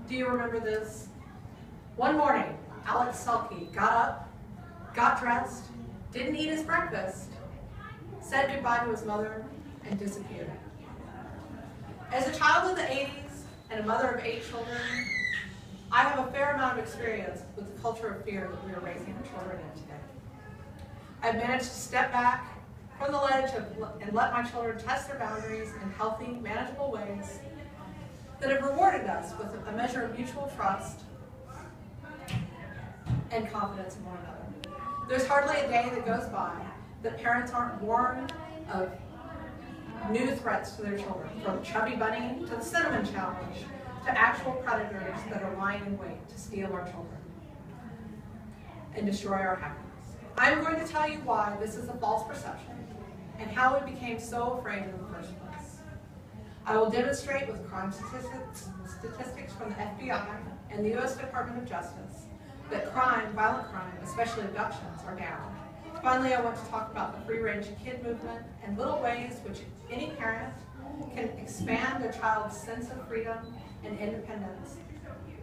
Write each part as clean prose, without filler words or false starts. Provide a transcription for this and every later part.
Do you remember this? One morning, Alex Selke got up, got dressed, didn't eat his breakfast, said goodbye to his mother, and disappeared. As a child of the 80s and a mother of 8 children, I have a fair amount of experience with the culture of fear that we are raising our children in today. I've managed to step back from the ledge and let my children test their boundaries in healthy, manageable ways that have rewarded us with a measure of mutual trust and confidence in one another. There's hardly a day that goes by that parents aren't warned of new threats to their children, from Chubby Bunny to the Cinnamon Challenge to actual predators that are lying in wait to steal our children and destroy our happiness. I'm going to tell you why this is a false perception and how we became so afraid in the first place. I will demonstrate with crime statistics from the FBI and the U.S. Department of Justice that crime, violent crime, especially abductions, are down. Finally, I want to talk about the free-range kid movement and little ways which any parent can expand a child's sense of freedom and independence,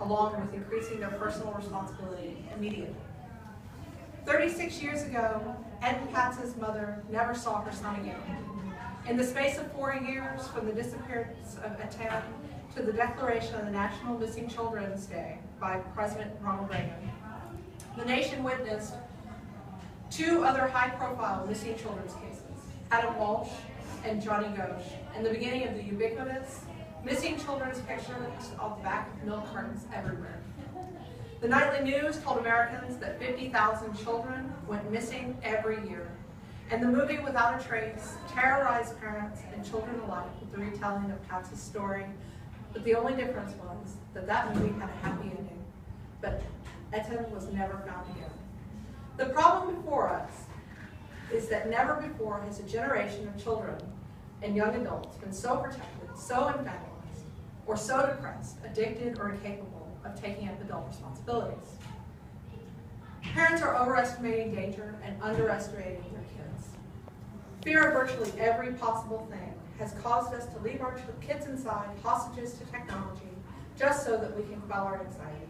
along with increasing their personal responsibility immediately. 36 years ago, Ed Katz's mother never saw her son again. In the space of 4 years, from the disappearance of Ed to the declaration of the National Missing Children's Day by President Ronald Reagan, the nation witnessed 2 other high-profile missing children's cases, Adam Walsh and Johnny Ghosh, and the beginning of the ubiquitous missing children's pictures on the back of milk cartons everywhere. The nightly news told Americans that 50,000 children went missing every year, and the movie Without a Trace terrorized parents and children alike with the retelling of Katz's story, but the only difference was that that movie had a happy ending, but Etta was never found again. The problem before us is that never before has a generation of children and young adults been so protected, so infantilized, or so depressed, addicted, or incapable of taking up adult responsibilities. Parents are overestimating danger and underestimating their kids. Fear of virtually every possible thing has caused us to leave our kids inside, hostages to technology, just so that we can quell our anxiety.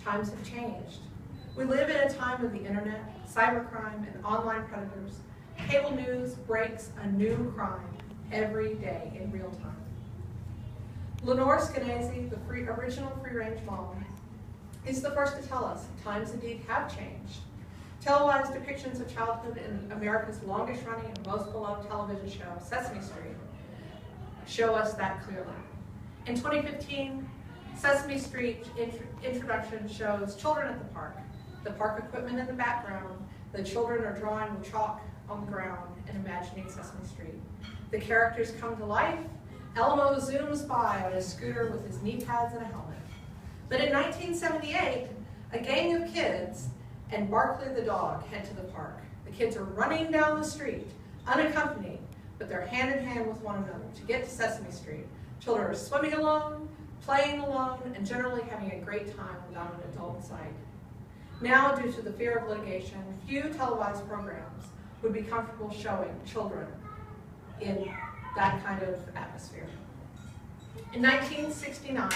Times have changed. We live in a time of the internet, cybercrime, and online predators. Cable news breaks a new crime every day in real time. Lenore Skenazy, the original free-range mom, is the first to tell us times indeed have changed. Televised depictions of childhood in America's longest-running and most beloved television show, Sesame Street, show us that clearly. In 2015, Sesame Street introduction shows children at the park equipment in the background, the children are drawing with chalk on the ground and imagining Sesame Street. The characters come to life. Elmo zooms by on his scooter with his knee pads and a helmet. But in 1978, a gang of kids and Barkley the dog head to the park. The kids are running down the street, unaccompanied, but they're hand in hand with one another to get to Sesame Street. Children are swimming alone, playing alone, and generally having a great time without an adult in sight. Now, due to the fear of litigation, few televised programs would be comfortable showing children in that kind of atmosphere. In 1969,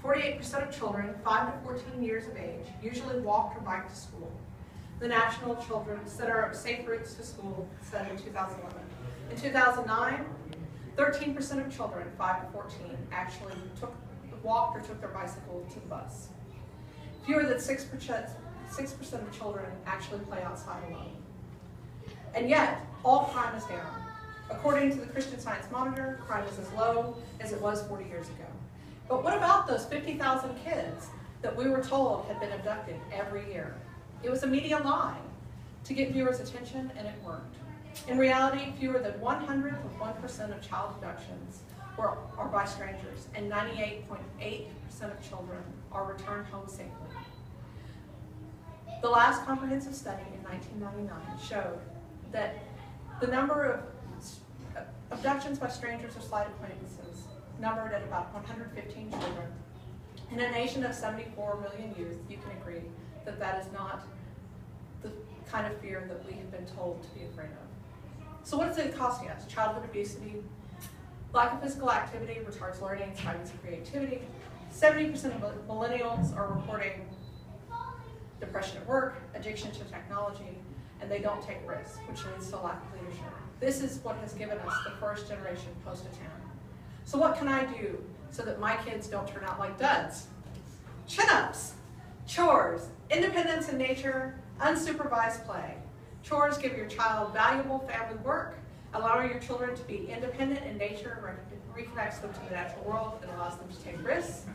48% of children 5 to 14 years of age usually walked or biked to school. The National Children's Center of Safe Routes to School said in 2011. In 2009, 13% of children 5 to 14 actually walked or took their bicycle to the bus. Fewer than 6% of children actually play outside alone. And yet, all crime is down. According to the Christian Science Monitor, crime is as low as it was 40 years ago. But what about those 50,000 kids that we were told had been abducted every year? It was a media lie to get viewers' attention, and it worked. In reality, fewer than 100% of child abductions are by strangers, and 98.8% of children are returned home safely. The last comprehensive study in 1999 showed that the number of abductions by strangers or slight acquaintances numbered at about 115 children. In a nation of 74 million youth, you can agree that that is not the kind of fear that we have been told to be afraid of. So what is it costing us? Childhood obesity, Lack of physical activity retards learning and stifles creativity. 70% of millennials are reporting depression at work, addiction to technology, and they don't take risks, which leads to lack of leadership. This is what has given us the first generation post-a-town. So what can I do so that my kids don't turn out like duds? Chin-ups, chores, independence in nature, unsupervised play. Chores give your child valuable family work, allowing your children to be independent in nature reconnects them to the natural world and allows them to take risks,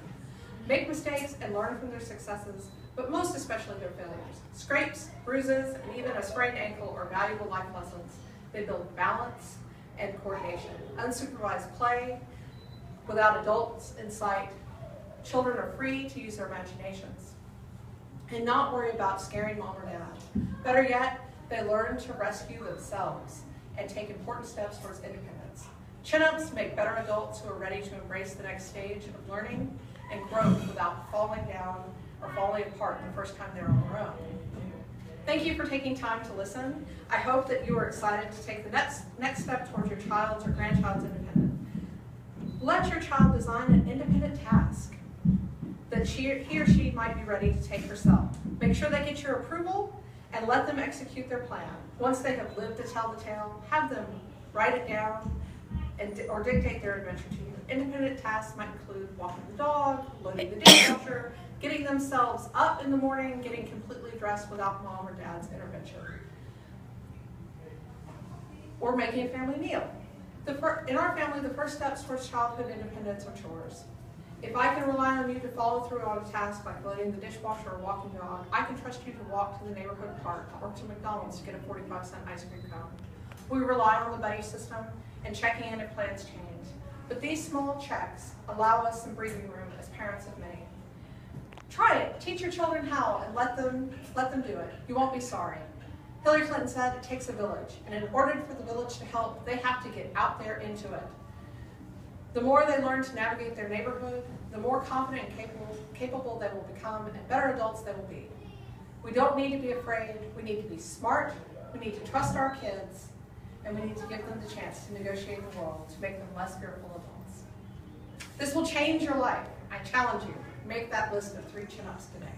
make mistakes, and learn from their successes, but most especially their failures. Scrapes, bruises, and even a sprained ankle are valuable life lessons. They build balance and coordination. Unsupervised play, without adults in sight, children are free to use their imaginations and not worry about scaring mom or dad. Better yet, they learn to rescue themselves and take important steps towards independence. Chin-ups make better adults who are ready to embrace the next stage of learning and growth without falling down or falling apart the first time they're on their own. Thank you for taking time to listen. I hope that you are excited to take the next step towards your child's or grandchild's independence. Let your child design an independent task that he or she might be ready to take herself. Make sure they get your approval and let them execute their plan. Once they have lived to tell the tale, have them write it down or dictate their adventure to you. Independent tasks might include walking the dog, loading the dishwasher, getting themselves up in the morning, getting completely dressed without mom or dad's intervention, or making a family meal. In our family, the first steps towards childhood independence are chores. If I can rely on you to follow through on a task like loading the dishwasher or walking the dog, I can trust you to walk to the neighborhood park or to McDonald's to get a 45-cent ice cream cone. We rely on the buddy system and checking in if plans change. But these small checks allow us some breathing room as parents of many. Try it. Teach your children how and let them do it. You won't be sorry. Hillary Clinton said it takes a village, and in order for the village to help, they have to get out there into it. The more they learn to navigate their neighborhood, the more confident and capable they will become, and better adults they will be. We don't need to be afraid. We need to be smart. We need to trust our kids, and we need to give them the chance to negotiate the world to make them less fearful adults. This will change your life. I challenge you. Make that list of 3 chin-ups today.